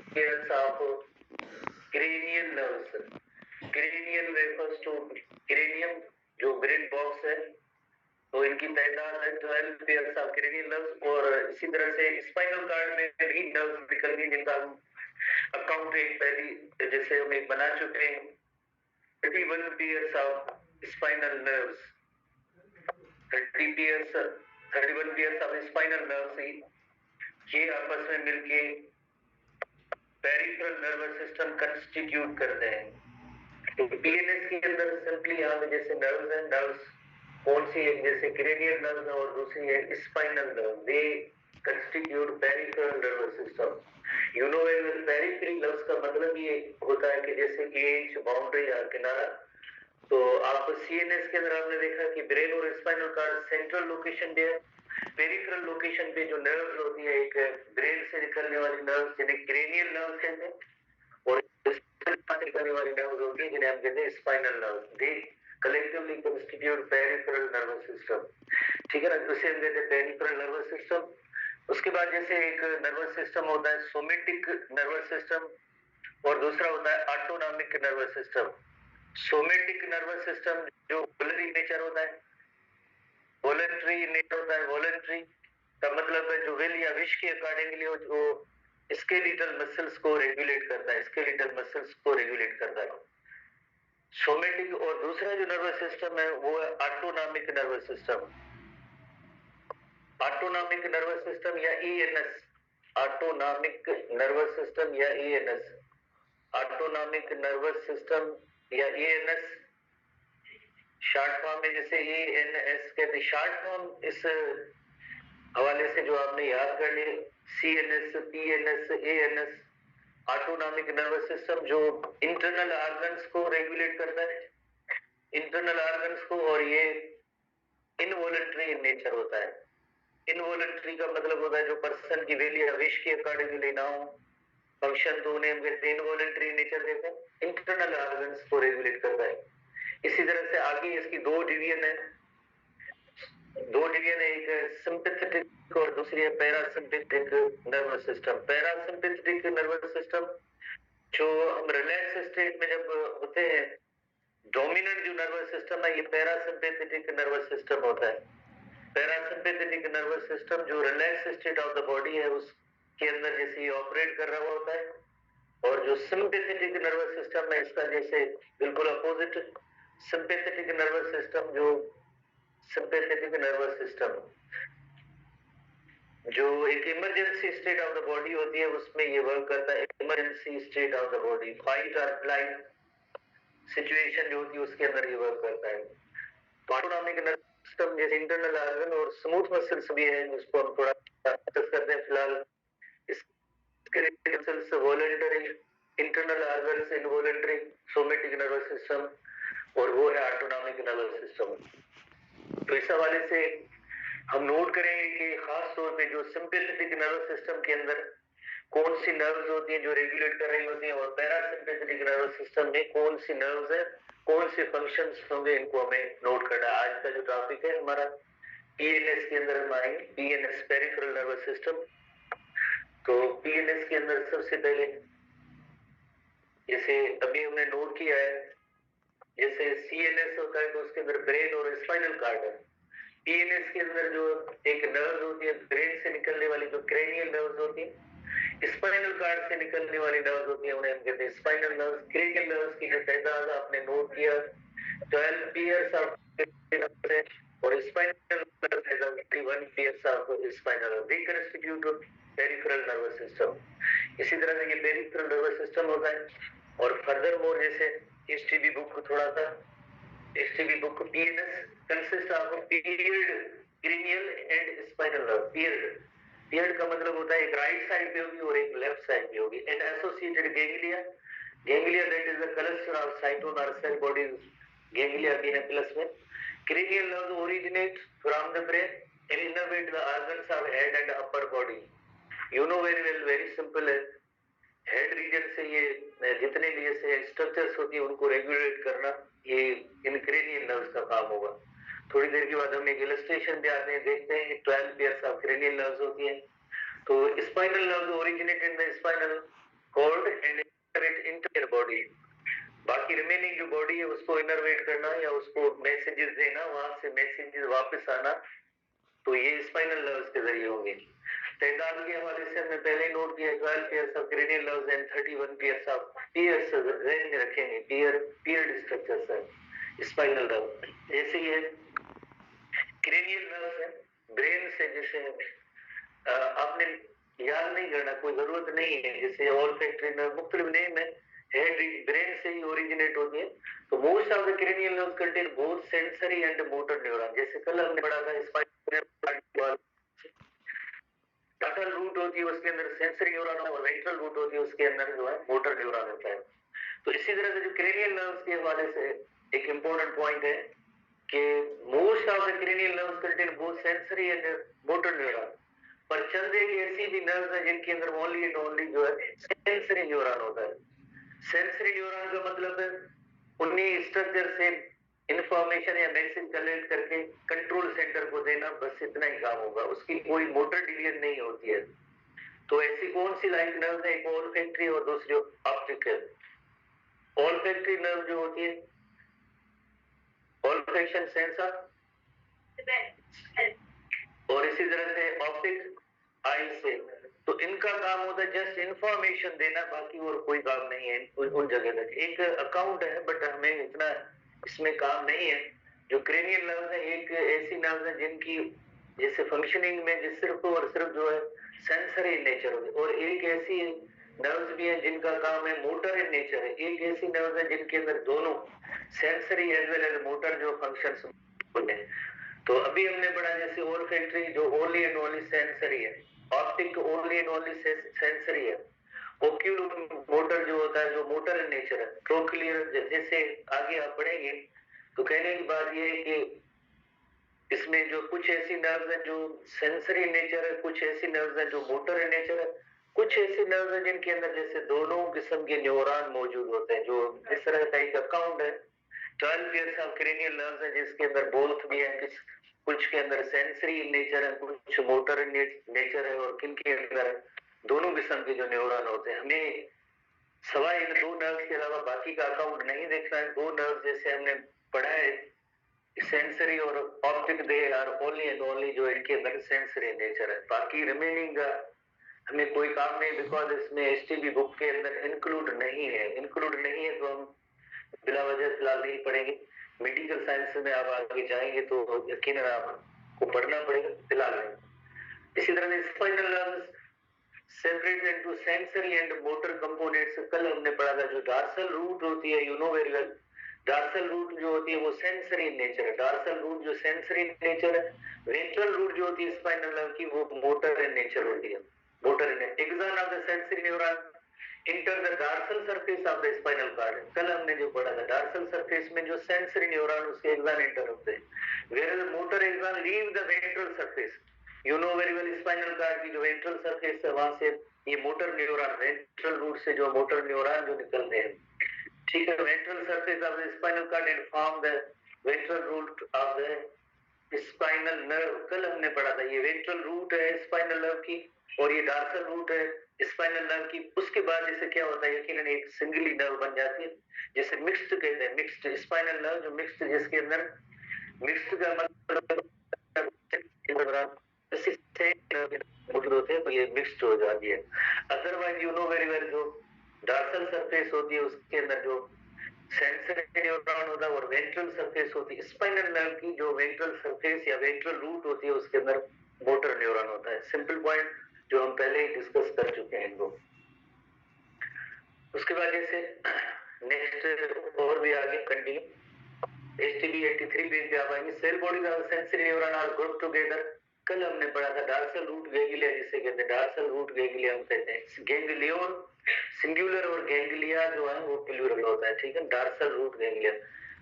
pairs of cranial nerves. Cranial refers to cranium, जो brain box है, तो इनकी तादाद है 12 पेयर्स ऑफ क्रेनियल नर्व्स। और इसी तरह से स्पाइनल कार्ड में भी नर्व्स निकल गई जिनका हम अकाउंट एक पहली जैसे हम एक बना चुके हैं। 31 pairs of spinal nerves, 31 pairs of spinal nerves ये आपस में मिलके पेरिफेरल नर्वस सिस्टम कंस्टिट्यूट करते हैं। तो पीएनएस के अंदर सिंपली यहाँ पे जैसे नर्व्स हैं, नर्व्स कौन सी है, जैसे क्रेनियल नर्व और दूसरी है spinal nerve, they constitute peripheral nervous system. You know peripheral nerves का मतलब ये होता है कि जैसे एज, बाउंड्री या किनारा। तो आप सीएनएस के अंदर आपने देखा कि ब्रेन और स्पाइनल कार्ड सेंट्रल लोकेशन पे है, पेरिफेरल लोकेशन पे जो नर्व्स होती है एक ब्रेन से निकलने वाली नर्व्स जिन्हें क्रेनियल नर्व्स कहते हैं, और निकलने वाली नर्व्स होती है जिन्हें हम कहते हैं spinal nerves. They collectively constitute peripheral nervous system. ठीक है ना, उसे हम कहते हैं पेरिफेरल नर्वस सिस्टम। उसके बाद जैसे एक नर्वस सिस्टम होता है सोमेटिक नर्वस सिस्टम और दूसरा होता है autonomic nervous system. Somatic nervous system जो वॉलरी नेचर होता है, वॉलंटरी नेचर होता है। वॉलंटरी का मतलब है जो विल या विश के अकॉर्डिंगली जो स्केलेटल मसल्स को रेगुलेट करता है, स्केलेटल मसल्स को रेगुलेट करता है सोमेटिक। और दूसरा जो नर्वस सिस्टम है वो है autonomic nervous system. Autonomic nervous system या ईएनएस, ऑटोनॉमिक नर्वस सिस्टम या ईएनएस, ऑटोनॉमिक नर्वस सिस्टम या ईएनएस शॉर्ट फॉर्म में जैसे ईएनएस कहते हैं। शॉर्ट फॉर्म इस हवाले से जो आपने याद कर लिए CNS, PNS, ANS, autonomic nervous system जो इंटरनल ऑर्गन्स को रेगुलेट करता है, इंटरनल ऑर्गन्स को, और ये इनवॉलंटरी इन नेचर होता है। इनवॉलंटरी का मतलब होता है जो पर्सन की विल या विश के अकॉर्डिंगली ना हो फंक्शन, तो उन्हें हम कहते हैं इनवॉलंटरी नेचर देते हैं। इंटरनल ऑर्गन्स को रेगुलेट करता है। इसी तरह से आगे इसकी दो डिवीजन है, एक सिंपैथेटिक और दूसरी है parasympathetic nervous system. Parasympathetic nervous system जो हम रिलैक्स स्टेट में जब होते हैं, डोमिनेंट जो नर्वस सिस्टम है ये पैरासिम्पैथिक नर्वस सिस्टम होता है। पैरासिम्पैथिक नर्वस सिस्टम जो relax state of the body है उसके अंदर जैसे ये ऑपरेट कर रहा होता है, और जो सिंपैथेटिक नर्वस सिस्टम है इसका जैसे बिल्कुल अपोजिट सिंपैथेटिक नर्वस सिस्टम, जो सिंपैथेटिक नर्वस सिस्टम जो एक emergency state of the body होती है उसमें ये वर्क करता है। Emergency state of the body, fight और फ्लाइट सिचुएशन जो होती है उसके अंदर ये वर्क करता है। ऑटोनॉमिक नर्वस सिस्टम जैसे इंटरनल ऑर्गन और स्मूथ मसल्स भी है जिसको हम थोड़ा डिस्कस करते हैं फिलहाल। इसके muscles voluntary, internal organs involuntary, somatic nervous system, और वो है ऑटोनॉमिक नर्वस सिस्टम। तो इस हवाले से हम नोट करेंगे कि खास तौर पे जो सिंपैथेटिक नर्वस सिस्टम के अंदर कौन सी नर्व्स होती हैं जो रेगुलेट कर रही होती हैं, और पैरासिम्पैथेटिक नर्वस सिस्टम में कौन सी नर्व्स है, कौन से फंक्शंस होंगे, इनको हमें नोट करना है। आज का जो टॉपिक है हमारा पीएनएस के अंदर हम आएंगे, पीएनएस पेरिफेरल नर्वस सिस्टम। तो पीएनएस के अंदर सबसे पहले जैसे अभी हमने नोट किया है, जैसे सीएनएस होता है तो उसके अंदर ब्रेन और स्पाइनल कार्ड है। पीएनएस के अंदर जो एक नर्व होती है ब्रेन से निकलने वाली जो क्रेनियल नर्व्स होती है, स्पाइनल कार्ड से निकलने वाली नर्व्स होती है उन्हें हम कहते हैं स्पाइनल नर्व्स। क्रेनियल नर्व्स की जो तादाद आपने नोट किया 12 पेयर्स ऑफ और स्पाइनल नर्व्स है 31 pairs of spinal nerve, they constitute peripheral nervous system. इसी तरह से ये पेरिफेरल नर्वस सिस्टम होता है। और फर्दर मोर जैसे एसटीबी बुक थोड़ा सा, STB book PNS consist of period cranial and spinal nerve. Period का मतलब होता है एक राइट साइड पे होगी और एक लेफ्ट साइड पे होगी। And associated ganglia, ganglia that is the cluster of cyton और सेल बॉडीज, गैंग्लिया के प्लस में cranial nerves originate from the brain and innervate the organs of head and upper body. You know very well, very simple है, head region से ये जितने भी ऐसे structures होती है उनको रेगुलेट करना ये इन क्रेनियल नर्व्स का काम होगा। थोड़ी देर के बाद हम एक इलस्ट्रेशन पे आते हैं, देखते हैं 12 पेयर्स ऑफ क्रेनियल नर्व्स होती हैं। तो spinal nerves originate in the spinal called and innervate inter body. बाकी रिमेनिंग जो बॉडी है उसको इनर्वेट करना या उसको मैसेजेस देना, वहां से मैसेजेस वापस आना, तो ये स्पाइनल नर्व्स के जरिए होंगे। तैदाद के हवाले से हमने पहले नोट किया 12 pairs of cranial nerves and 31 pairs of pairs range में रखेंगे, पियर्ड स्ट्रक्चर्स है स्पाइनल नर्व। जैसे ये क्रेनियल नर्व्स है ब्रेन से, जैसे आपने याद नहीं करना, कोई जरूरत नहीं है, जैसे ऑल्फैक्टरी नर्व मुख्तलिफ नेम है, हेड ब्रेन से ही ओरिजिनेट होती है। तो most of the cranial nerves contain both sensory and motor neuron. जैसे कल हमने पढ़ा था स्पाइनल डॉर्सल रूट होती है उसके अंदर सेंसरी न्यूरॉन और वेंट्रल रूट होती है उसके अंदर जो है मोटर न्यूरॉन होता है। तो इसी तरह से जो क्रेनियल नर्व्स के हवाले से एक इंपॉर्टेंट पॉइंट है कि most of the cranial nerves contain both sensory and motor neuron, पर चंद एक ऐसी भी नर्व्स हैं जिनके अंदर ओनली एंड ओनली जो है सेंसरी न्यूरॉन होता है। सेंसरी न्यूरॉन का मतलब है उन्हीं स्ट्रक्चर से इंफॉर्मेशन या मैसेज कलेक्ट करके कंट्रोल सेंटर को देना, बस इतना ही काम होगा, उसकी कोई मोटर डिवीजन नहीं होती है। तो ऐसी कौन सी लाइक नर्व है, एक ऑल्फैक्टरी और दूसरी ऑप्टिकल। ऑल्फैक्टरी नर्व जो होती है ऑल्फैक्शन सेंस ऑफ, और इसी तरह से ऑप्टिक आई से, तो इनका काम होता है जस्ट इंफॉर्मेशन देना, बाकी और कोई काम नहीं है उन जगह तक। एक अकाउंट है बट हमें इतना इसमें काम नहीं है। जो क्रेनियल नर्व है एक ऐसी नर्व है जिनकी जैसे फंक्शनिंग में जिस सिर्फ और सिर्फ जो है सेंसरी नेचर होगी, और एक ऐसी नर्व्स भी है जिनका काम है मोटर इन नेचर है। एक ऐसी नर्व है जिनके अंदर दोनों sensory as well as motor जो फंक्शंस होते हैं। तो अभी हमने पढ़ा जैसे ऑल्फैक्टरी जो ओनली एंड ओनली सेंसरी है, optic only and only sensory है, ओक्यूलर मोटर जो होता है जो मोटर इन नेचर है, ट्रोक्लियर जैसे आगे आप पढ़ेंगे। तो कहने की बात ये है कि इसमें जो कुछ ऐसी नर्व्स हैं जो सेंसरी नेचर है, कुछ ऐसी नर्व्स हैं जो मोटर इन नेचर है, कुछ ऐसी नर्व्स हैं जिनके अंदर जैसे दोनों किस्म के न्यूरॉन मौजूद होते हैं। जो इस तरह का एक अकाउंट है 12 पेयर्स ऑफ क्रेनियल नर्व्स है जिसके अंदर बोथ भी है, कुछ के अंदर सेंसरी नेचर है, कुछ मोटर नेचर है, और किन के अंदर दोनों किस्म के जो न्यूरॉन होते हैं। हमें सवाए इन दो नर्व्स के अलावा बाकी का अकाउंट नहीं देखना है। दो नर्व्स जैसे हमने पढ़ा है सेंसरी और optic, they are only and only जो इनके अंदर सेंसरी नेचर है, बाकी रिमेनिंग का हमें कोई काम नहीं, बिकॉज इसमें एसटीबी बुक के अंदर इंक्लूड नहीं है। इंक्लूड नहीं है तो हम बिला वजह फिलहाल नहीं पढ़ेंगे। मेडिकल साइंस में आप आगे जाएंगे तो यकीनन आपको पढ़ना पड़ेगा, फिलहाल नहीं। इसी तरह से spinal nerves separate into sensory and motor components. कल हमने पढ़ा था जो डार्सल रूट होती है, you know very well, dorsal root जो होती है वो सेंसरी नेचर है। डार्सल रूट जो सेंसरी नेचर है, वेंट्रल रूट जो होती है स्पाइनल नर्व की वो मोटर इन नेचर होती है। Motor in axon of the sensory neuron enter the dorsal surface of the spinal cord. कल हमने जो पढ़ा था डार्सल सरफेस में जो सेंसरी न्यूरॉन उसके एक्सॉन इंटर होते हैं, where the motor axon leave the ventral surface. You know very well spinal cord की जो वेंट्रल सरफेस है वहां से ये मोटर न्यूरॉन वेंट्रल रूट से जो मोटर न्यूरॉन जो निकलते हैं, ठीक है, ventral surface of the spinal cord and form the ventral root of the spinal nerve. कल हमने पढ़ा था ये वेंट्रल रूट है स्पाइनल नर्व की और ये डार्सल रूट है स्पाइनल नर्व की। उसके बाद जैसे क्या होता है यकीनन एक सिंगली नर्व बन जाती है, जैसे मिक्स्ड कहते हैं, मिक्स्ड स्पाइनल नर्व जो मिक्स्ड, जिसके अंदर मिक्स्ड का मतलब मौजूद होते हैं तो ये मिक्स्ड हो जाती है। Otherwise you know very well जो डार्सल सरफेस होती है उसके अंदर जो सेंसरी न्यूरॉन होता है और वेंट्रल सरफेस होती है स्पाइनल नर्व की, जो वेंट्रल सरफेस या वेंट्रल रूट होती है उसके अंदर मोटर न्यूरॉन होता है। सिंपल पॉइंट जो हम पहले ही डिस्कस कर चुके हैं इनको। उसके बाद जैसे नेक्स्ट और भी आगे कंटिन्यू एसटीबी 83 पेज पे आप आएंगे। सेल बॉडीज और sensory neuron are group together. कल हमने पढ़ा था डार्सल रूट गैंग्लिया जिसे कहते हैं, डार्सल रूट गैंग्लिया हम कहते हैं। गैंग्लियोन सिंगुलर और गैंग्लिया जो है वो प्लूरल होता है, ठीक है, डार्सल रूट गैंग्लिया।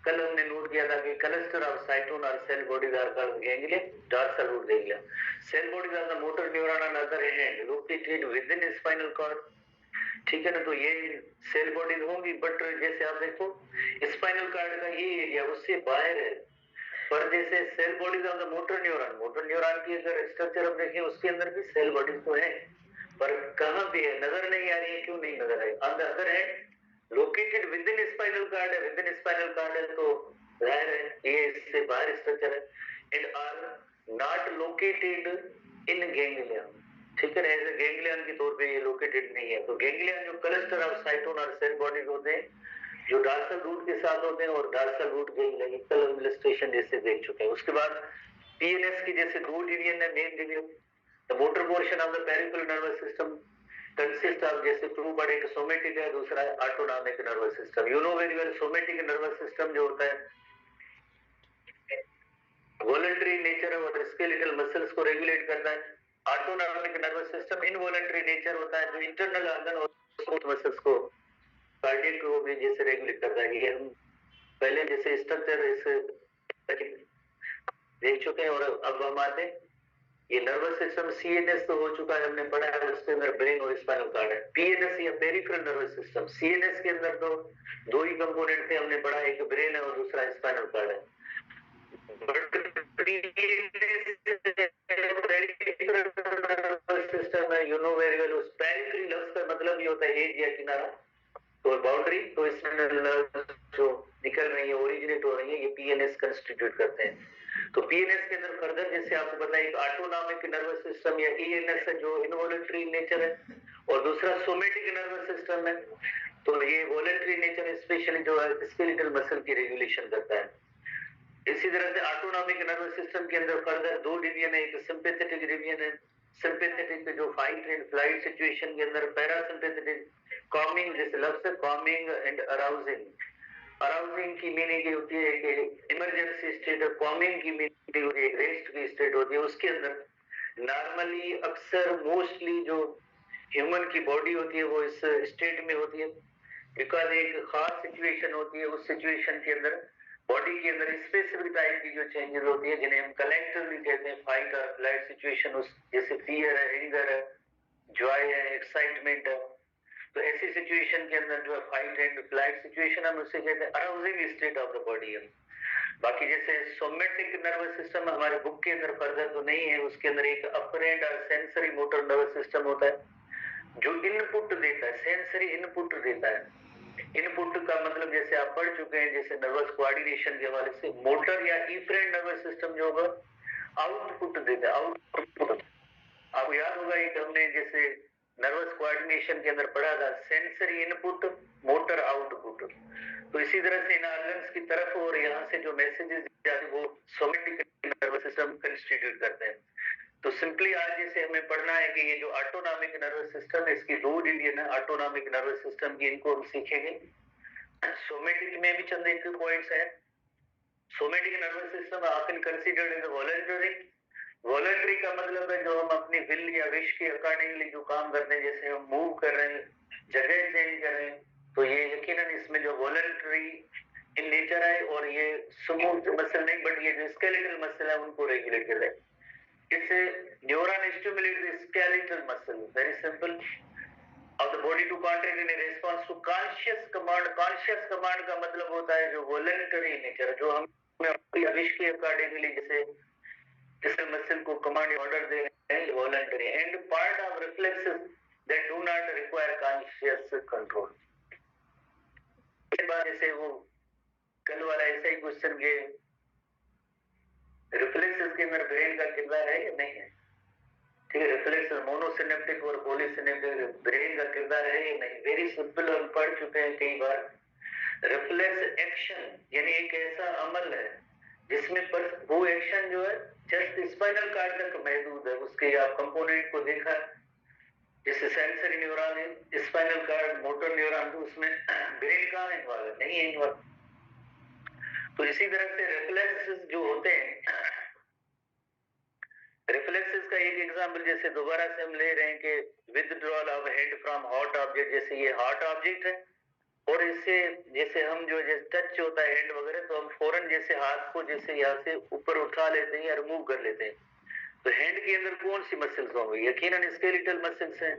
कल हमने नोट किया था कि क्लस्टर ऑफ साइटोन और cell bodies are called ganglia, dorsal root ganglia. Cell bodies are the motor neuron on other hand located within spinal cord, ठीक है ना। तो ये सेल बॉडीज होंगी, बट जैसे आप देखो स्पाइनल कॉर्ड का ये एरिया उससे बाहर है, पर जैसे cell bodies of the motor neuron की अगर स्ट्रक्चर हम देखें उसके अंदर भी सेल बॉडीज तो है, पर कहाँ पे है, नजर नहीं आ रही है, क्यों नहीं नजर आई? On the other hand located within spinal cord है, विद इन स्पाइनल कार्ड है तो जाहिर है ये इससे बाहर स्ट्रक्चर है, and are not located in ganglion, ठीक है, एज ए गैंग्लियन के तौर पे ये लोकेटेड नहीं है। तो गैंग्लियन जो क्लस्टर ऑफ साइटोन और सेल बॉडीज होते हैं जो डार्सल रूट के साथ होते हैं, और डार्सल रूट गैंग्लियन इलस्ट्रेशन जैसे देख चुके हैं। उसके बाद पीएनएस की जैसे दो डिवीजन है, main division the motor portion of the peripheral nervous system consist of, जैसे टू बड़े, एक सोमेटिक है, दूसरा है autonomic nervous system. You know very well, somatic nervous system जो होता है वॉलंटरी नेचर और स्केलेटल मसल्स को रेगुलेट करता है। Autonomic nervous system involuntary nature होता है जो इंटरनल ऑर्गन और स्मूथ मसल्स को कार्डियक को भी जैसे रेगुलेट करता है। ये हम पहले जैसे स्ट्रक्चर इसे देख चुके हैं। और अब हम आते हैं ये नर्वस सिस्टम, सीएनएस तो हो चुका है, हमने पढ़ा है, उसके अंदर ब्रेन और स्पाइनल कार्ड है। पीएनएस या पेरिफेरल नर्वस सिस्टम, सीएनएस के अंदर तो दो ही कंपोनेंट थे, हमने पढ़ा, एक ब्रेन है और दूसरा स्पाइनल कार्ड है। सिस्टम है, यू नो वेरी वेल, उस पेरिफेरल नर्व्स का मतलब ये होता है एज या किनारा, तो बाउंड्री, तो इसमें जो निकल रही है, ओरिजिनेट हो रही है, ये पीएनएस कंस्टिट्यूट करते हैं। तो पीएनएस के अंदर फर्दर जैसे आपको पता है, एक ऑटोनॉमिक नर्वस सिस्टम या ईएनएस है जो इनवॉलंटरी नेचर है, और दूसरा सोमेटिक नर्वस सिस्टम है, तो ये वॉलंटरी नेचर स्पेशली जो है स्केलेटल मसल की रेगुलेशन करता है। इसी तरह से ऑटोनॉमिक नर्वस सिस्टम के अंदर फर्दर दो डिवीजन है, एक सिंपैथेटिक डिवीजन है, सिंपैथेटिक जो फाइट एंड फ्लाइट सिचुएशन के अंदर, पैरासिम्पैथेटिक कॉमिंग, जैसे लफ्ज है कॉमिंग एंड अराउजिंग। अराउजिंग की मीनिंग ये होती है कि इमरजेंसी स्टेट, और कॉमिंग की मीनिंग होती है रेस्ट की स्टेट होती है। उसके अंदर नॉर्मली अक्सर मोस्टली जो ह्यूमन की बॉडी होती है वो इस स्टेट में होती है, बिकॉज एक खास सिचुएशन होती है, उस सिचुएशन के अंदर बॉडी के अंदर स्पेसिफिक टाइप की जो चेंजेस होती है जिन्हें हम कलेक्टिवली कहते हैं फाइट और फ्लाइट सिचुएशन, उस जैसे फियर है, एंगर है, जॉय है, एक्साइटमेंट है, तो ऐसी सिचुएशन के अंदर जो है फाइट एंड फ्लाइट सिचुएशन, हम उसे कहते हैं arousing state of the body है। बाकी जैसे सोमेटिक नर्वस सिस्टम हमारे बुक के अंदर फर्दर तो नहीं है, उसके अंदर एक अपरेंट और सेंसरी मोटर नर्वस सिस्टम होता है जो इनपुट देता है, सेंसरी इनपुट देता है। इनपुट का मतलब जैसे आप पढ़ चुके हैं, जैसे नर्वस कोऑर्डिनेशन के हवाले से, मोटर या इफरेंट नर्वस सिस्टम जो होगा आउटपुट देता है, आउटपुट। आपको याद होगा एक हमने जैसे नर्वस कोऑर्डिनेशन के अंदर पढ़ा था, सेंसरी इनपुट, मोटर आउटपुट। तो इसी तरह से इन ऑर्गन्स की तरफ और यहाँ से जो मैसेजेस जाते हैं वो सोमेटिक नर्वस सिस्टम कंस्टिट्यूट करते हैं। तो सिंपली आज जैसे हमें पढ़ना है कि ये जो ऑटोनॉमिक नर्वस सिस्टम है इसकी दो डिवीजन है ऑटोनॉमिक नर्वस सिस्टम की, इनको हम सीखेंगे। सोमेटिक में भी चंद एक पॉइंट्स हैं। Somatic nervous system often considered as voluntary. Voluntary का मतलब है जो हम अपनी विल या विश के अकॉर्डिंगली जो काम करते हैं, जैसे हम मूव कर रहे हैं, जगह चेंज कर रहे हैं, तो ये यकीनन इसमें जो वॉलंटरी इन नेचर है, और ये स्मूथ मसल नहीं बट ये जो स्केलेटल मसल है उनको रेगुलेट कर रहे हैं। It's a neuron stimulate the skeletal muscle, very simple, of the body to contract in a response to conscious command. Conscious command का मतलब होता है जो voluntary nature, जो हम अपनी विश के अकॉर्डिंगली जैसे किसी मसल को कमांड ऑर्डर दे रहे हैं, voluntary and part of reflexes that do not require conscious control। इसके बाद जैसे वो कल वाला ऐसा ही क्वेश्चन के रिफ्लेक्सेस के अंदर ब्रेन का किरदार है या नहीं है, ठीक है, रिफ्लेक्स मोनोसिनेप्टिक और पॉलीसिनेप्टिक ब्रेन का किरदार है या नहीं। वेरी सिंपल, हम पढ़ चुके हैं कई बार। रिफ्लेक्स एक्शन यानी एक ऐसा अमल है जिसमें पर वो एक्शन जो है जस्ट स्पाइनल कार्ड तक महदूद है, उसके आप कंपोनेंट को देखा, जैसे सेंसरी न्यूरॉन है, स्पाइनल कार्ड, मोटर न्यूरॉन, तो उसमें ब्रेन कहाँ इन्वॉल्व है, नहीं है इन्वॉल्व। तो इसी तरह से रिफ्लेक्सेस जो होते हैं, रिफ्लेक्सेस का एक एग्जांपल जैसे दोबारा से हम ले रहे हैं कि withdrawal of head from hot object, जैसे ये हॉट ऑब्जेक्ट है और इससे जैसे हम जो जैसे टच होता है हेड वगैरह, तो हम फौरन जैसे हाथ को जैसे यहाँ से ऊपर उठा लेते हैं या रिमूव कर लेते हैं। तो हेड के अंदर कौन सी मसल्स होंगी, यकीनन स्केलेटल मसल्स हैं,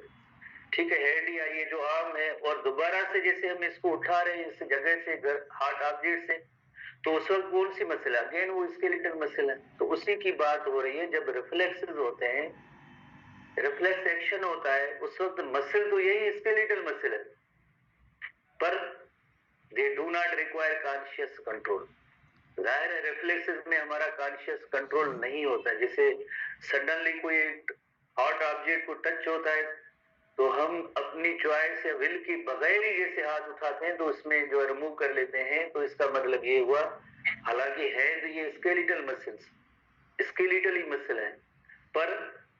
ठीक है, हेड या ये जो आर्म है, और दोबारा से जैसे हम इसको उठा रहे हैं इस जगह से हार्ड ऑब्जेक्ट से, तो उस वक्त कौन सी मसल है, अगेन वो स्केलेटल मसल है। तो उसी की बात हो रही है, जब रिफ्लेक्सेस होते हैं रिफ्लेक्स एक्शन होता है उस वक्त मसल तो यही स्केलेटल मसल है, पर they do not require conscious control. जाहिर है रिफ्लेक्सेस में हमारा कॉन्शियस कंट्रोल नहीं होता। जैसे सडनली कोई हॉट ऑब्जेक्ट को टच होता है तो हम अपनी चॉइस या विल की बगैर ही जैसे हाथ उठाते हैं तो उसमें जो रिमूव कर लेते हैं, तो इसका मतलब ये हुआ हालांकि है तो ये स्केलेटल मसल्स, स्केलेटल ही मसल है, पर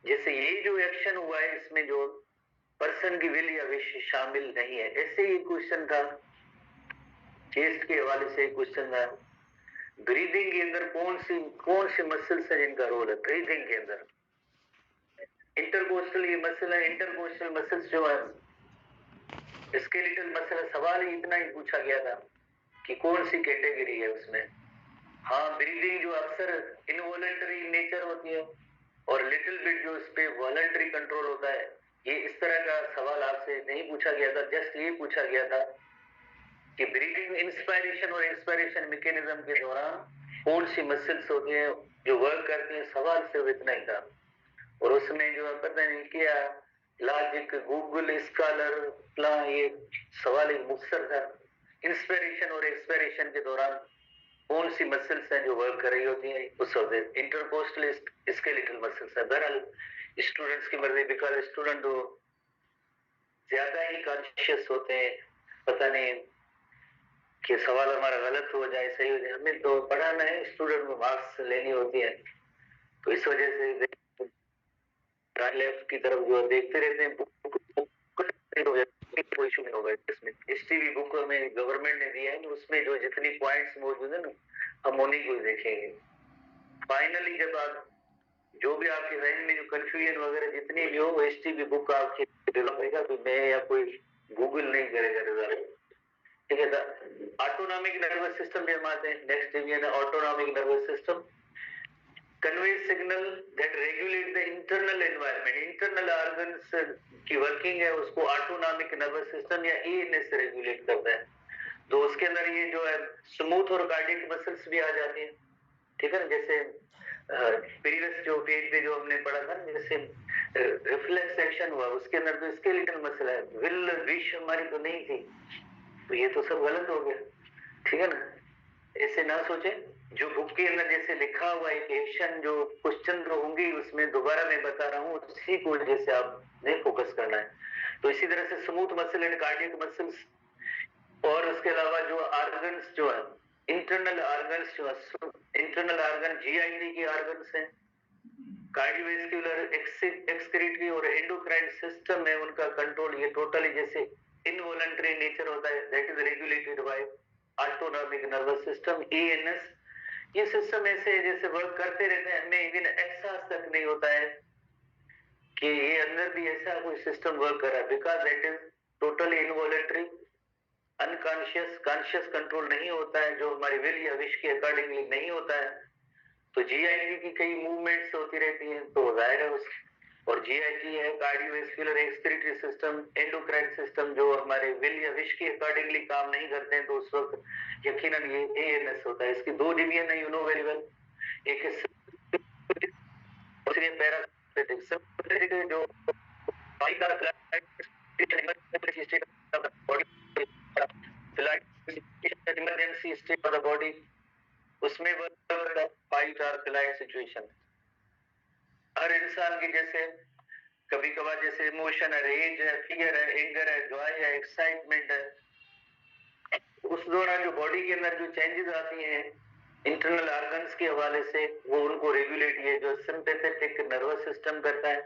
जैसे ये जो एक्शन हुआ है इसमें जो पर्सन की विल या विश शामिल नहीं है। ऐसे ही क्वेश्चन था चेस्ट के हवाले से, क्वेश्चन था ब्रीदिंग के अंदर कौन सी मसल्स है जिनका रोल है ब्रीदिंग के अंदर। इंटरकोस्टल ये मसल है, इंटरकोस्टल मसल्स जो है स्केलेटल मसल है। सवाल ही इतना ही पूछा गया था कि कौन सी कैटेगरी है उसमें। हाँ, ब्रीदिंग जो अक्सर इनवॉलंटरी नेचर होती है और लिटिल बिट जो इस पे वॉलंटरी कंट्रोल होता है, ये इस तरह का सवाल आपसे नहीं पूछा गया था। जस्ट ये पूछा गया था कि ब्रीदिंग इंस्पायरेशन और एक्सपायरेशन मैकेनिज्म के दौरान कौन सी मसल्स होती हैं जो वर्क करती हैं। सवाल सिर्फ इतना ही था और उसमें जो है पता नहीं क्या लॉजिक गूगल स्कॉलर प्लान, ये सवाल एक मुख्तर था। इंस्पिरेशन और एक्सपायरेशन के दौरान कौन सी मसल्स हैं जो वर्क कर रही होती हैं उस वक्त इंटरकोस्टल स्केलेटल मसल्स है। बहरहाल स्टूडेंट्स की मर्जी, बिकॉज स्टूडेंट वो ज्यादा ही कॉन्शियस होते हैं, पता नहीं कि सवाल हमारा गलत हो जाए सही हो जाए। हमें तो पढ़ाना है, स्टूडेंट को मार्क्स लेनी होती है, तो इस वजह से लेफ्ट की तरफ जो देखते रहते हैं कोई इशू नहीं होगा इसमें। हिस्ट्री बुक में गवर्नमेंट ने दिया है उसमें जो जितनी पॉइंट्स मौजूद है ना हम उन्हीं को देखेंगे। फाइनली जब आप जो भी आपके जहन में जो कंफ्यूजन वगैरह जितनी भी हो वो हिस्ट्री बुक आपके दिलाएगा, तो मैं या कोई गूगल नहीं करेगा रिजल्ट। ठीक है सर। ऑटोनॉमिक नर्वस सिस्टम पे हम आते हैं। नेक्स्ट डिवीजन है autonomic nervous system. Convey signal that regulate the internal environment. Internal organs की वर्किंग है उसको ऑटोनॉमिक नर्वस सिस्टम या ईएनएस से रेगुलेट करता है। तो उसके अंदर ये जो है स्मूथ और कार्डियक मसल्स भी आ जाती हैं। ठीक है ना, जैसे प्रीवियस जो पेज पे जो हमने पढ़ा था जैसे रिफ्लेक्स एक्शन हुआ उसके अंदर तो स्केलेटल मसल है, विल विश हमारी तो नहीं थी, तो ये तो सब गलत हो गया। ठीक है ना, ऐसे ना सोचे। जो बुक के अंदर जैसे लिखा हुआ है कि एक्शन जो क्वेश्चन जो होंगे उसमें दोबारा मैं बता रहा हूँ उसी को जैसे आपने फोकस करना है। तो इसी तरह से smooth muscle and cardiac muscles और उसके अलावा जो ऑर्गन्स जो है इंटरनल ऑर्गन्स जो है, इंटरनल ऑर्गन जीआईटी के ऑर्गन्स हैं, कार्डियोवैस्कुलर एक्सक्रीटरी और एंडोक्राइन सिस्टम है उनका कंट्रोल, ये टोटली जैसे इनवॉलंटरी नेचर होता है that is regulated by autonomic nervous system ENS. ये सिस्टम ऐसे जैसे वर्क करते रहते हैं, हमें इवन एहसास तक नहीं होता है कि ये अंदर भी ऐसा कोई सिस्टम वर्क कर रहा है, because that is totally involuntary unconscious. Conscious control नहीं होता है जो हमारी विल या विश के अकॉर्डिंगली नहीं होता है। तो जीआईटी की कई मूवमेंट्स होती रहती हैं तो जाहिर है उस और जीआईटी है cardiovascular excretory system endocrine system जो हमारे विल या विश के अकॉर्डिंगली काम नहीं करते हैं तो उस वक्त यकीनन ये एएनएस होता है। इसकी दो डिवीजन है, यू नो वेरी वेल। एक दूसरी पैरासिम्पैथेटिक। सिम्पैथेटिक जो फाइट और flight state of the body, flight emergency state of the body, उसमें फाइट और फ्लाइट सिचुएशन। हर इंसान की जैसे कभी कभार जैसे इमोशन है, रेज है, फियर है, एंगर है, जॉय है, एक्साइटमेंट है, उस दौरान जो बॉडी के अंदर जो चेंजेस आती हैं इंटरनल ऑर्गन्स के हवाले से वो उनको रेगुलेट ये जो सिंपैथेटिक नर्वस सिस्टम करता है।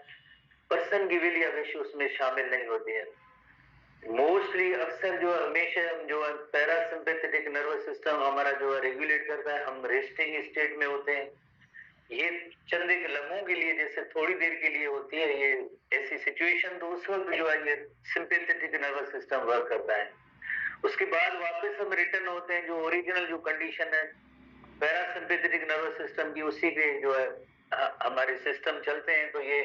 पर्सन की विल या विश उसमें शामिल नहीं होती है। मोस्टली अक्सर जो हमेशा जो पैरासिम्पैथेटिक नर्वस सिस्टम हमारा जो है रेगुलेट करता है, हम रेस्टिंग स्टेट में होते हैं। ये चंद एक लम्हों के लिए जैसे थोड़ी देर के लिए होती है ये ऐसी सिचुएशन, तो उस वक्त जो है ये सिंपैथेटिक नर्वस सिस्टम वर्क करता है। उसके बाद वापस हम रिटर्न होते हैं जो ओरिजिनल जो कंडीशन है पैरासिम्पैथेटिक नर्वस सिस्टम की, उसी के जो है हमारे सिस्टम चलते हैं। तो ये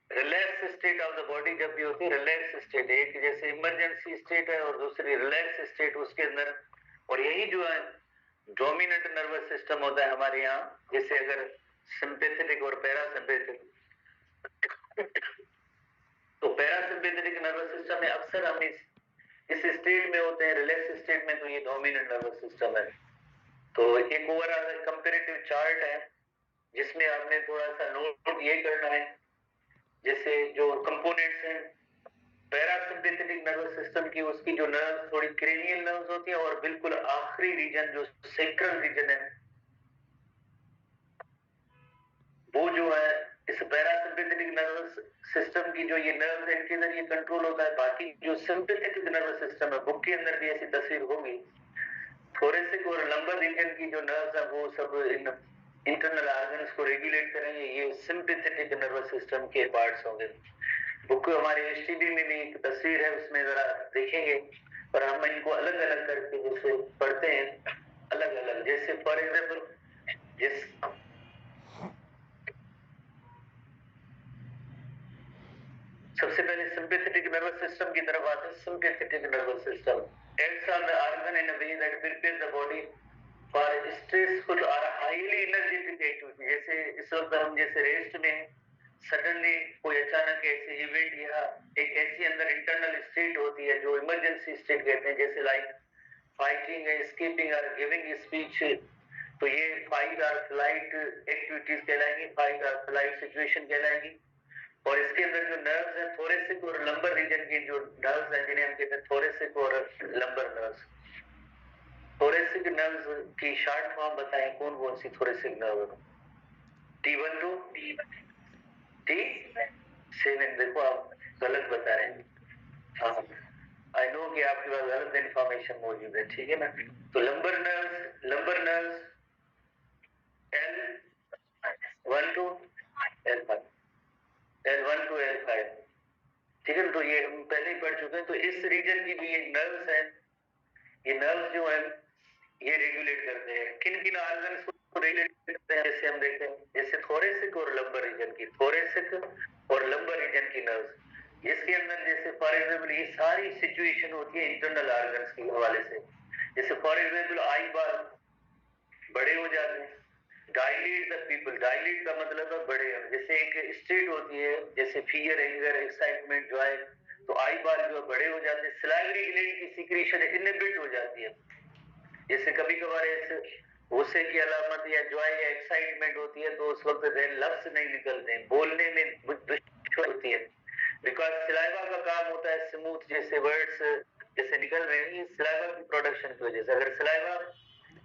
relax state of the body जब भी होती है, रिलैक्स स्टेट एक जैसे इमरजेंसी स्टेट है और दूसरी रिलैक्स स्टेट उसके अंदर। और यही जो है डोमिनेंट नर्वस सिस्टम होता है हमारे यहाँ। जैसे अगर सिंपैथेटिक और पैरासिम्पैथेटिक तो पैरासिम्पैथेटिक नर्वस सिस्टम में अक्सर हम इस स्टेट में होते हैं, रिलैक्स स्टेट में, तो ये डोमिनेंट नर्वस सिस्टम है। तो एक ओवरऑल कंपैरेटिव चार्ट है जिसमें आपने थोड़ा सा नोट ये करना है, जैसे जो कंपोनेंट्स हैं पैरासिम्पैथेटिक नर्वस सिस्टम की, उसकी जो नर्व थोड़ी क्रेनियल नर्व्स होती है, और बिल्कुल आखिरी रीजन जो सेक्रल रीजन है, वो जो है इस पैरासिम्पैथेटिक नर्वस सिस्टम की जो ये नर्व है इनके जरिए कंट्रोल होता है। बाकी जो सिंपैथेटिक नर्वस सिस्टम है, बुक के अंदर भी ऐसी तस्वीर होगी, थोरेसिक और लंबर रीजन की जो नर्व्स है वो सब इन इंटरनल ऑर्गन्स को रेगुलेट करेंगे, ये सिंपैथेटिक नर्वस सिस्टम के पार्ट्स होंगे। बुक हमारे एसटीडी में भी एक तस्वीर है, उसमें जरा देखेंगे, और हम इनको अलग अलग करके जैसे पढ़ते हैं अलग अलग, जैसे फॉर एग्जाम्पल जिस सबसे पहले सिंपैथेटिक नर्वस सिस्टम की तरफ आते हैं। Sympathetic nervous system acts on the organ in a way that prepares the body for stressful or highly energetic activity। जैसे इस वक्त हम जैसे रेस्ट में सडनली कोई अचानक ऐसे इवेंट या एक ऐसी अंदर इंटरनल स्टेट होती है जो इमरजेंसी स्टेट कहते हैं, जैसे लाइक फाइटिंग, एस्केपिंग और गिविंग स्पीच, तो ये फाइट और फ्लाइट एक्टिविटीज कहलाएंगी, फाइट और फ्लाइट सिचुएशन कहलाएंगी। और इसके अंदर जो नर्व्स हैं थोरेसिक और लंबर रीजन की जो नर्व्स हैं जिन्हें हम कहते हैं थोरेसिक और लंबर नर्व्स। थोरेसिक नर्व्स की शॉर्ट फॉर्म बताएं, कौन कौन सी थोरेसिक नर्व है? T1 to T7। देखो आप गलत बता रहे हैं। हाँ, आई नो कि आपके पास गलत इंफॉर्मेशन मौजूद है, ठीक है ना। तो lumbar nerves L1 to L5, L1 to L5, ठीक है। तो ये हम पहले ही पढ़ चुके हैं। तो इस रीजन की भी ये नर्व्स हैं, ये नर्व्स जो हैं ये रेगुलेट करते हैं किन किन ऑर्गन्स को रेगुलेट करते हैं, जैसे हम देखते हैं जैसे थोरेसिक और लंबर रीजन की, थोरेसिक और लंबर रीजन की नर्व्स, इसके अंदर जैसे फॉर एग्जाम्पल ये सारी सिचुएशन होती है इंटरनल ऑर्गन्स के हवाले से। जैसे फॉर एग्जाम्पल आई बाल बड़े हो जाते हैं, डायलेट द पीपल, डायलेट का मतलब है बड़े होना। जैसे एक स्टेट होती है जैसे फियर, एंगर, एक्साइटमेंट, जॉय, तो आई बाल जो बड़े हो जाते हैं। सिलाइवरी ग्लैंड की सिक्रीशन इनहिबिट हो जाती है, जैसे कभी कभार ऐसे गुस्से की अलामत या जॉय या एक्साइटमेंट होती है तो उस वक्त लफ्ज नहीं निकलते हैं, बोलने में दुश्वारी होती है, बिकॉज सलाइवा का काम होता है स्मूथ जैसे वर्ड्स जैसे निकल रहे हैं, ये सलाइवा की प्रोडक्शन की वजह से। अगर सलाइवा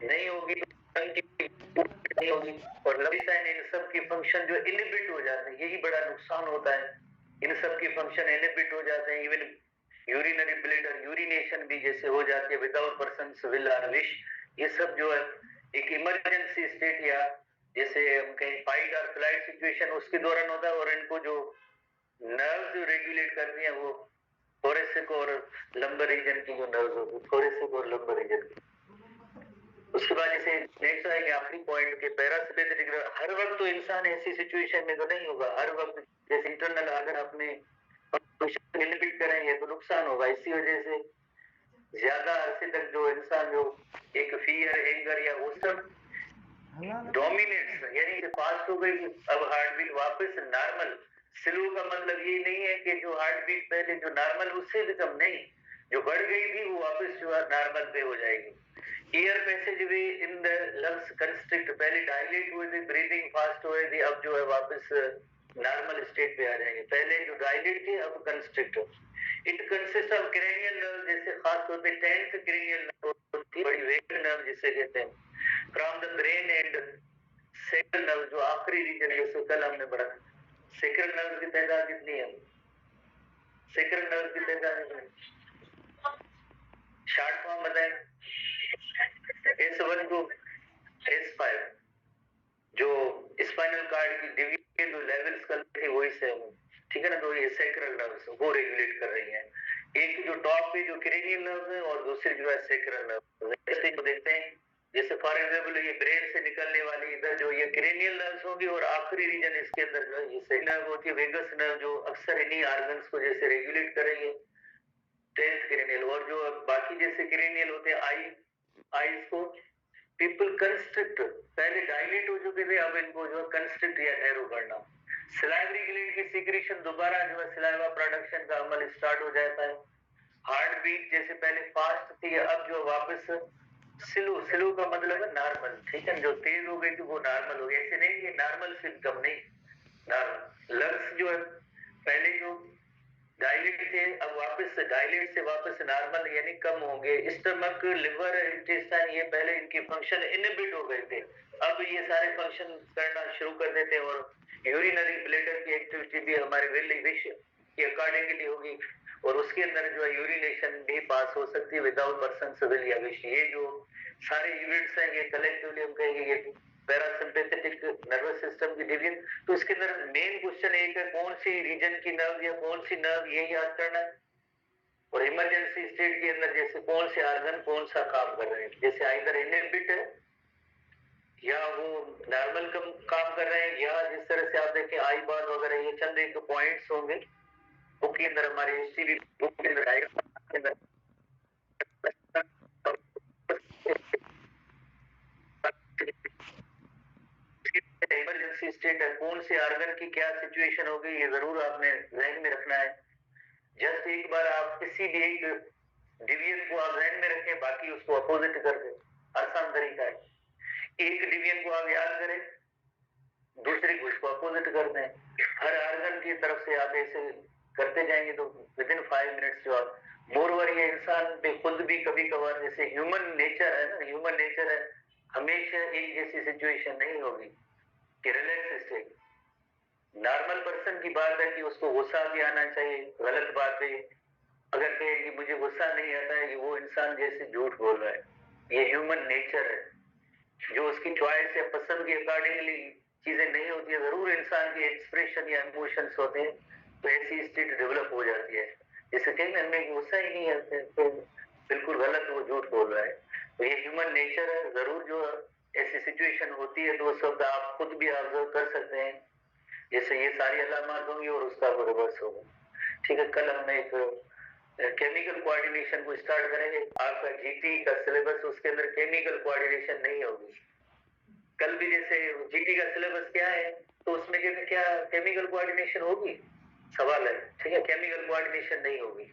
नहीं होगी तो नहीं होगी, और लविस्टाइन इन सब की फंक्शन जो इनहिबिट हो जाते हैं, यही बड़ा नुकसान होता है, इन सब की फंक्शन इनहिबिट हो जाते हैं। इवन यूरिनरी ब्लैडर यूरिनेशन भी जैसे हो जाती है विदाउट पर्सन्स विल और विश। ये सब जो है एक इमरजेंसी स्टेट या जैसे हम कहीं फाइट और फ्लाइट सिचुएशन उसके दौरान होता है, और इनको जो नर्व जो रेगुलेट करती है वो थोरेसिक और लंबर रीजन की जो नर्व होती है, थोरेसिक और लंबर रीजन की। उसके बाद जैसे नेक्स्ट आएंगे आखिरी पॉइंट के पैरासिम्पैथेटिक। हर वक्त तो इंसान ऐसी सिचुएशन में तो नहीं होगा, हर वक्त जैसे इंटरनल अगर अपने फंक्शन इनहिबिट करेंगे तो नुकसान होगा। इसी वजह से ज्यादा अरसे तक जो इंसान जो एक फियर, एंगर या वो सब डोमिनेट्स यानी कि पास हो गई, अब हार्ट बीट वापस नॉर्मल। स्लो का मतलब ये नहीं है कि जो हार्ट बीट पहले जो नॉर्मल उससे भी कम नहीं, जो बढ़ गई थी वो वापस जो है नॉर्मल पे हो जाएगी। Air passage way in the lungs constrict, पहले डायलेट हुए थे, ब्रीदिंग फास्ट हुए थे, अब जो है वापस नॉर्मल स्टेट पे आ जाएंगे। पहले जो डायलेट थे अब constrict. It consist of cranial nerve, जैसे खास तौर पे 10th क्रेनियल नर्व होती है, बड़ी वेगन नर्व जिसे कहते हैं, from the brain and sacral nerve जो आखिरी रीजन है, जैसे कल हमने पढ़ा सेक्रल नर्व की तादाद कितनी है, सेक्रल नर्व की तादाद शॉर्ट फॉर्म बताएं। S1 टू S5 जो स्पाइनल कार्ड की डिवीजन जो लेवल्स कर थे वही से, ठीक है ना। तो ये सेक्रल नर्व्स वो रेगुलेट कर रही हैं, एक जो टॉप पे जो क्रेनियल नर्व है और दूसरी जो है सेक्रल नर्व। जैसे जो देखते हैं जैसे फॉर एग्जांपल ये ब्रेन से निकलने वाली इधर जो ये क्रेनियल नर्व्स होगी, और आखिरी रीजन इसके अंदर जो है ये सेक्रल नर्व होती है, वेगस नर्व जो अक्सर इन्हीं ऑर्गन्स को जैसे रेगुलेट करेंगे, 10th क्रेनियल। और जो बाकी जैसे क्रेनियल होते हैं आईज को पीपल कंस्ट्रिक्ट, पहले डायलेट हो चुके थे, अब इनको जो कंस्ट्रिक्ट या नैरो करना। सिलाइवरी ग्लैंड की सीक्रेशन दोबारा जो है सिलाइवा प्रोडक्शन का अमल स्टार्ट हो जाता है। हार्ट बीट जैसे पहले फास्ट थी, अब जो वापस स्लो, स्लो का मतलब है नॉर्मल, ठीक है, जो तेज हो गई थी वो नॉर्मल हो गई, ऐसे नहीं कि नॉर्मल सिम्टम नहीं, नॉर्मल। लंग्स जो है पहले जो डायलेट थे अब वापस डायलेट से वापस नॉर्मल यानी कम होंगे। स्टमक, लिवर, इंटेस्टाइन ये पहले इनकी फंक्शन इनहिबिट हो गए थे, अब ये सारे फंक्शन करना शुरू कर देते हैं और यूरिनरी ब्लैडर की एक्टिविटी भी हमारे वेल विश के अकॉर्डिंगली होगी और उसके अंदर जो है यूरिनेशन भी पास हो सकती है विदाउट पर्सन विल या विश। ये जो सारे इवेंट्स हैं ये कलेक्टिवली हम कहेंगे ये पैरासिम्पेथेटिक नर्वस सिस्टम की डिवीजन। तो इसके अंदर मेन क्वेश्चन एक है कौन सी रीजन की नर्व या कौन सी नर्व, ये याद करना है। और इमरजेंसी स्टेट के अंदर जैसे कौन से ऑर्गन कौन सा काम कर रहे हैं, जैसे आइदर इनहिबिट है या वो नॉर्मल काम कर रहे हैं, या जिस तरह से आप देखें आई बाल वगैरह ये चंद एक पॉइंट्स होंगे बुक के अंदर, हमारे हिस्ट्री बुक के अंदर आएगा। इमरजेंसी स्टेट है, कौन से ऑर्गन की क्या सिचुएशन होगी ये जरूर आपने ध्यान में रखना है। जस्ट एक बार आप किसी भी एक डिवीजन को आप ध्यान में रखें, बाकी उसको अपोजिट कर दें, आसान तरीका है। एक डिवीजन को आप याद करें, दूसरे को उसको अपोजिट कर दें। हर ऑर्गन की तरफ से आप ऐसे करते जाएंगे तो विद इन 5 मिनट्स जो आप मोर ओवर ये इंसान पे खुद भी कभी कभार जैसे ह्यूमन नेचर है ना, ह्यूमन नेचर है हमेशा एक जैसी सिचुएशन नहीं होगी कि रिलैक्स स्टेट। नॉर्मल पर्सन की बात है कि उसको गुस्सा भी आना चाहिए, गलत बात है अगर कहे कि मुझे गुस्सा नहीं आता है कि वो इंसान जैसे झूठ बोल रहा है। ये ह्यूमन नेचर है, जो उसकी चॉइस या पसंद के अकॉर्डिंगली चीजें नहीं होती है, जरूर इंसान के एक्सप्रेशन या इमोशंस होते हैं तो ऐसी स्टेट डेवलप हो जाती है। जैसे कहेंगे हमें गुस्सा ही नहीं आता तो बिल्कुल गलत, वो झूठ बोल रहा है। तो ये ह्यूमन नेचर है, जरूर जो ऐसी सिचुएशन होती है तो उस वक्त आप खुद भी ऑब्जर्व कर सकते हैं, जैसे ये सारी अलामत होंगी और उसका वो रिवर्स होगा। ठीक है, कल हम एक केमिकल कोऑर्डिनेशन को स्टार्ट करेंगे। आपका जीटी का सिलेबस उसके अंदर केमिकल कोऑर्डिनेशन नहीं होगी। कल भी जैसे जीटी का सिलेबस क्या है तो उसमें क्या केमिकल कोऑर्डिनेशन होगी, सवाल है, ठीक है, केमिकल कोऑर्डिनेशन नहीं होगी।